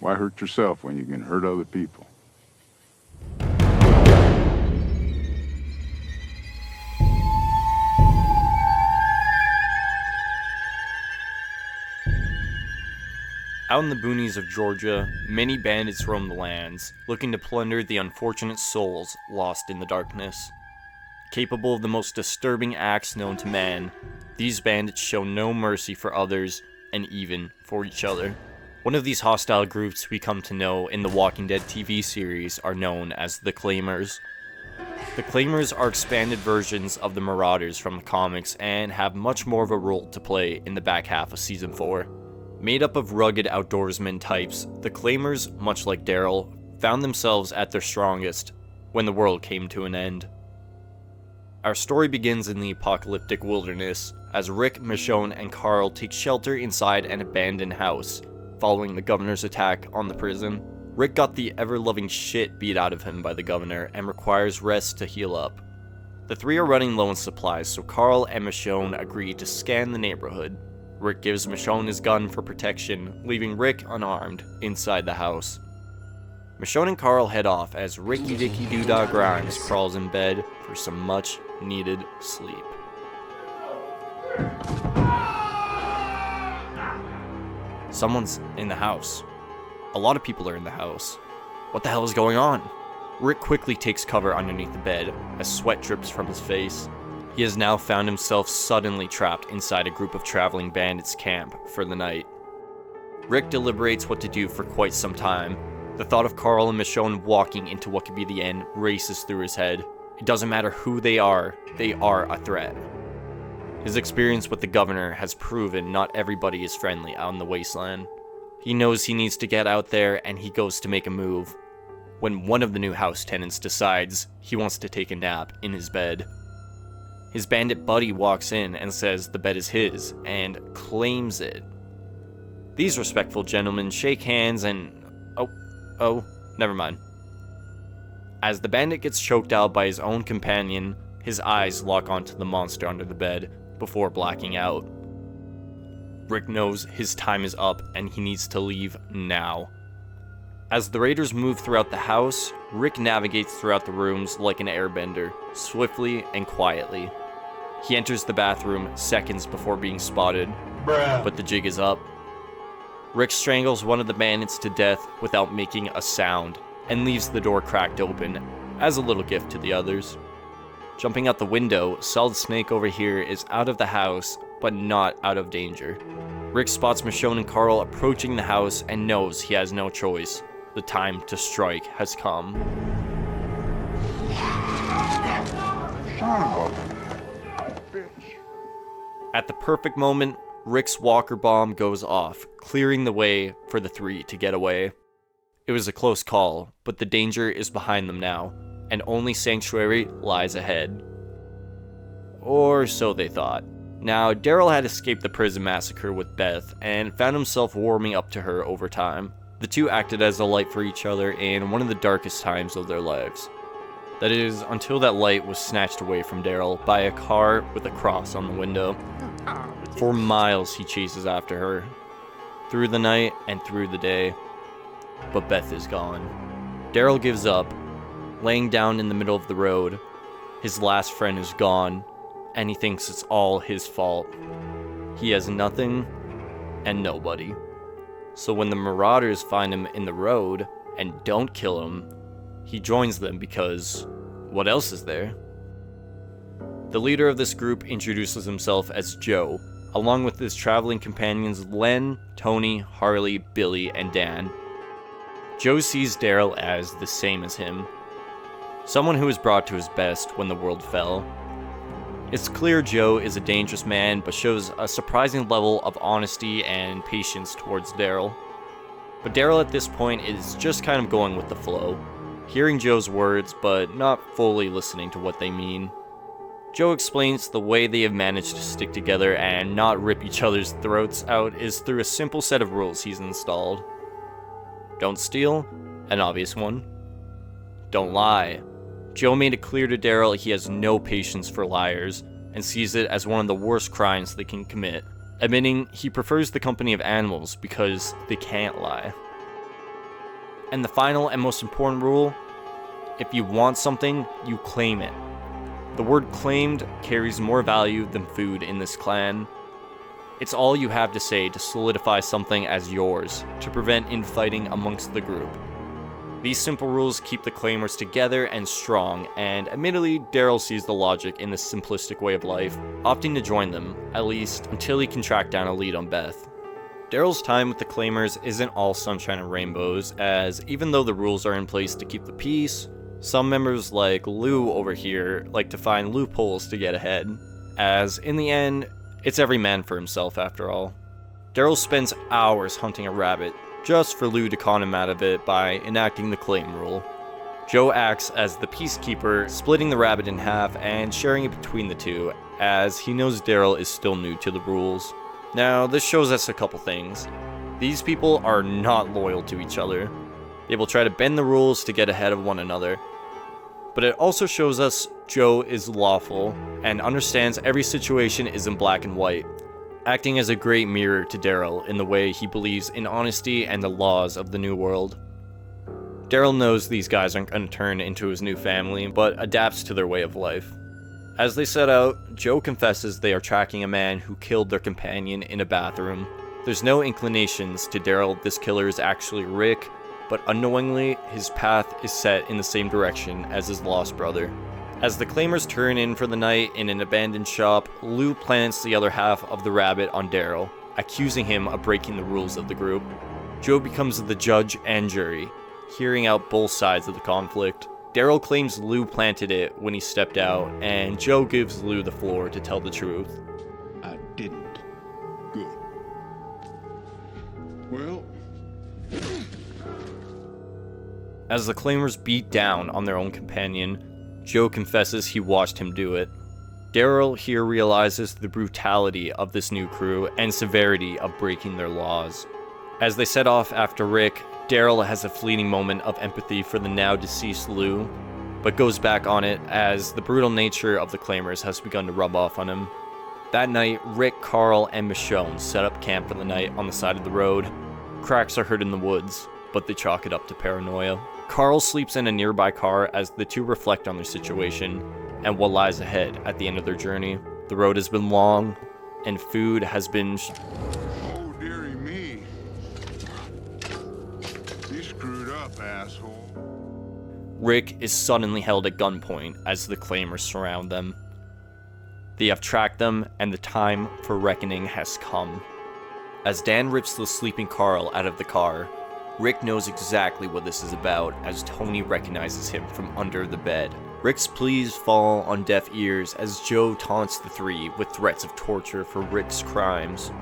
Why hurt yourself when you can hurt other people? Out in the boonies of Georgia, many bandits roam the lands, looking to plunder the unfortunate souls lost in the darkness. Capable of the most disturbing acts known to man, these bandits show no mercy for others, and even for each other. One of these hostile groups we come to know in the Walking Dead TV series are known as the Claimers. The Claimers are expanded versions of the Marauders from the comics and have much more of a role to play in the back half of Season 4. Made up of rugged outdoorsman types, the Claimers, much like Daryl, found themselves at their strongest when the world came to an end. Our story begins in the apocalyptic wilderness, as Rick, Michonne, and Carl take shelter inside an abandoned house, following the governor's attack on the prison. Rick got the ever-loving shit beat out of him by the governor and requires rest to heal up. The three are running low on supplies, so Carl and Michonne agree to scan the neighborhood. Rick gives Michonne his gun for protection, leaving Rick unarmed inside the house. Michonne and Carl head off as Ricky Dicky Doodah Grimes crawls in bed for some much needed sleep. Someone's in the house. A lot of people are in the house. What the hell is going on? Rick quickly takes cover underneath the bed as sweat drips from his face. He has now found himself suddenly trapped inside a group of traveling bandits' camp for the night. Rick deliberates what to do for quite some time. The thought of Carl and Michonne walking into what could be the end races through his head. It doesn't matter who they are a threat. His experience with the governor has proven not everybody is friendly out in the wasteland. He knows he needs to get out there, and he goes to make a move, when one of the new house tenants decides he wants to take a nap in his bed. His bandit buddy walks in and says the bed is his, and claims it. These respectful gentlemen shake hands and... Oh, never mind. As the bandit gets choked out by his own companion, his eyes lock onto the monster under the bed before blacking out. Rick knows his time is up and he needs to leave now. As the raiders move throughout the house, Rick navigates throughout the rooms like an airbender, swiftly and quietly. He enters the bathroom seconds before being spotted, but the jig is up. Rick strangles one of the bandits to death without making a sound, and leaves the door cracked open as a little gift to the others. Jumping out the window, Solid Snake over here is out of the house, but not out of danger. Rick spots Michonne and Carl approaching the house and knows he has no choice. The time to strike has come. At the perfect moment, Rick's walker bomb goes off, clearing the way for the three to get away. It was a close call, but the danger is behind them now, and only sanctuary lies ahead. Or so they thought. Now, Daryl had escaped the prison massacre with Beth, and found himself warming up to her over time. The two acted as a light for each other in one of the darkest times of their lives. That is, until that light was snatched away from Daryl by a car with a cross on the window. For miles he chases after her, through the night and through the day. But Beth is gone. Daryl gives up, laying down in the middle of the road. His last friend is gone, and he thinks it's all his fault. He has nothing and nobody. So when the Marauders find him in the road and don't kill him, he joins them because what else is there? The leader of this group introduces himself as Joe, along with his traveling companions Len, Tony, Harley, Billy, and Dan. Joe sees Daryl as the same as him, someone who was brought to his best when the world fell. It's clear Joe is a dangerous man, but shows a surprising level of honesty and patience towards Daryl. But Daryl at this point is just kind of going with the flow, hearing Joe's words, but not fully listening to what they mean. Joe explains the way they have managed to stick together and not rip each other's throats out is through a simple set of rules he's installed. Don't steal, an obvious one. Don't lie. Joe made it clear to Daryl he has no patience for liars, and sees it as one of the worst crimes they can commit, admitting he prefers the company of animals because they can't lie. And the final and most important rule, if you want something, you claim it. The word claimed carries more value than food in this clan. It's all you have to say to solidify something as yours, to prevent infighting amongst the group. These simple rules keep the claimers together and strong, and admittedly, Daryl sees the logic in this simplistic way of life, opting to join them, at least until he can track down a lead on Beth. Daryl's time with the claimers isn't all sunshine and rainbows, as even though the rules are in place to keep the peace, some members like Lou over here like to find loopholes to get ahead, as in the end, it's every man for himself after all. Daryl spends hours hunting a rabbit, just for Lou to con him out of it by enacting the claim rule. Joe acts as the peacekeeper, splitting the rabbit in half and sharing it between the two, as he knows Daryl is still new to the rules. Now, this shows us a couple things. These people are not loyal to each other. They will try to bend the rules to get ahead of one another. But it also shows us Joe is lawful and understands every situation isn't black and white, acting as a great mirror to Daryl in the way he believes in honesty and the laws of the new world. Daryl knows these guys aren't going to turn into his new family, but adapts to their way of life. As they set out, Joe confesses they are tracking a man who killed their companion in a bathroom. There's no inclinations to Daryl this killer is actually Rick, but unknowingly, his path is set in the same direction as his lost brother. As the claimers turn in for the night in an abandoned shop, Lou plants the other half of the rabbit on Daryl, accusing him of breaking the rules of the group. Joe becomes the judge and jury, hearing out both sides of the conflict. Daryl claims Lou planted it when he stepped out, and Joe gives Lou the floor to tell the truth. I didn't. Good. Well, As the claimers beat down on their own companion, Joe confesses he watched him do it. Daryl here realizes the brutality of this new crew and severity of breaking their laws. As they set off after Rick, Daryl has a fleeting moment of empathy for the now deceased Lou, but goes back on it as the brutal nature of the claimers has begun to rub off on him. That night, Rick, Carl, and Michonne set up camp for the night on the side of the road. Cracks are heard in the woods, but they chalk it up to paranoia. Carl sleeps in a nearby car as the two reflect on their situation and what lies ahead at the end of their journey. The road has been long, and food has been oh dearie me. You screwed up, asshole. Rick is suddenly held at gunpoint as the claimers surround them. They have tracked them, and the time for reckoning has come. As Dan rips the sleeping Carl out of the car, Rick knows exactly what this is about as Tony recognizes him from under the bed. Rick's pleas fall on deaf ears as Joe taunts the three with threats of torture for Rick's crimes.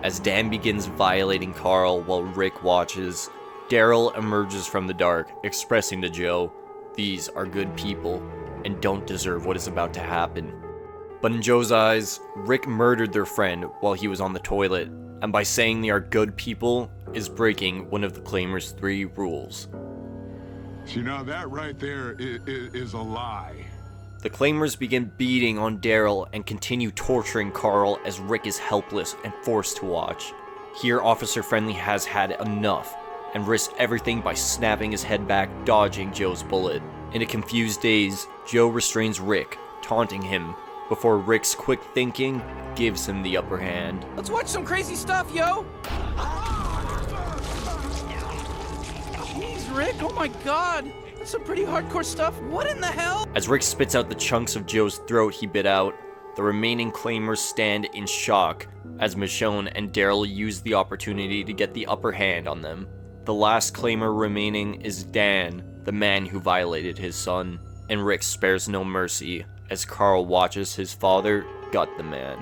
As Dan begins violating Carl while Rick watches, Daryl emerges from the dark, expressing to Joe, "These are good people and don't deserve what is about to happen." But in Joe's eyes, Rick murdered their friend while he was on the toilet, and by saying they are good people is breaking one of the claimers' 3 rules. See, now that right there is a lie. The claimers begin beating on Daryl and continue torturing Carl as Rick is helpless and forced to watch. Here, Officer Friendly has had enough and risks everything by snapping his head back, dodging Joe's bullet. In a confused daze, Joe restrains Rick, taunting him, before Rick's quick thinking gives him the upper hand. Let's watch some crazy stuff, yo! Jeez, Rick, oh my god! That's some pretty hardcore stuff. What in the hell? As Rick spits out the chunks of Joe's throat he bit out, the remaining claimers stand in shock as Michonne and Daryl use the opportunity to get the upper hand on them. The last claimer remaining is Dan, the man who violated his son, and Rick spares no mercy as Carl watches his father gut the man.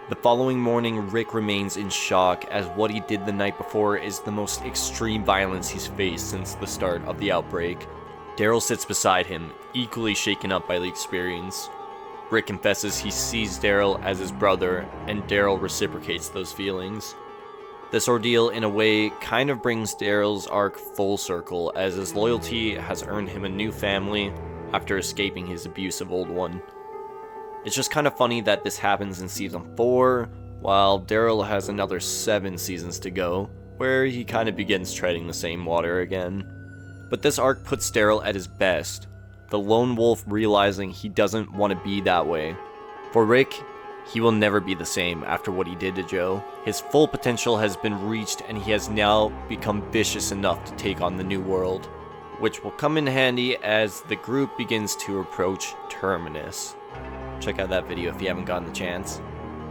The following morning, Rick remains in shock as what he did the night before is the most extreme violence he's faced since the start of the outbreak. Daryl sits beside him, equally shaken up by the experience. Rick confesses he sees Daryl as his brother, and Daryl reciprocates those feelings. This ordeal, in a way, kind of brings Daryl's arc full circle, as his loyalty has earned him a new family after escaping his abusive old one. It's just kind of funny that this happens in season 4, while Daryl has another 7 seasons to go, where he kind of begins treading the same water again. But this arc puts Daryl at his best, the lone wolf realizing he doesn't want to be that way. For Rick, he will never be the same after what he did to Joe. His full potential has been reached and he has now become vicious enough to take on the new world, which will come in handy as the group begins to approach Terminus. Check out that video if you haven't gotten the chance.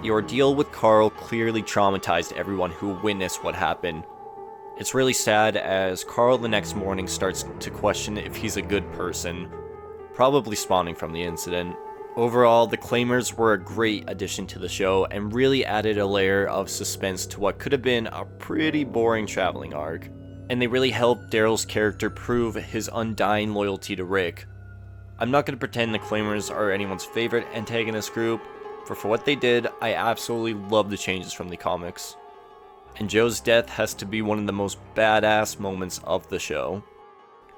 The ordeal with Carl clearly traumatized everyone who witnessed what happened. It's really sad as Carl the next morning starts to question if he's a good person, probably spawning from the incident. Overall, the Claimers were a great addition to the show and really added a layer of suspense to what could have been a pretty boring traveling arc. And they really helped Daryl's character prove his undying loyalty to Rick. I'm not going to pretend the Claimers are anyone's favorite antagonist group, for what they did, I absolutely love the changes from the comics. And Joe's death has to be one of the most badass moments of the show.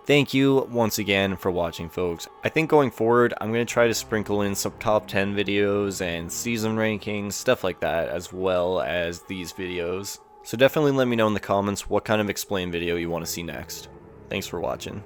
Thank you once again for watching, folks. I think going forward, I'm going to try to sprinkle in some top 10 videos and season rankings, stuff like that, as well as these videos. So definitely let me know in the comments what kind of explain video you want to see next. Thanks for watching.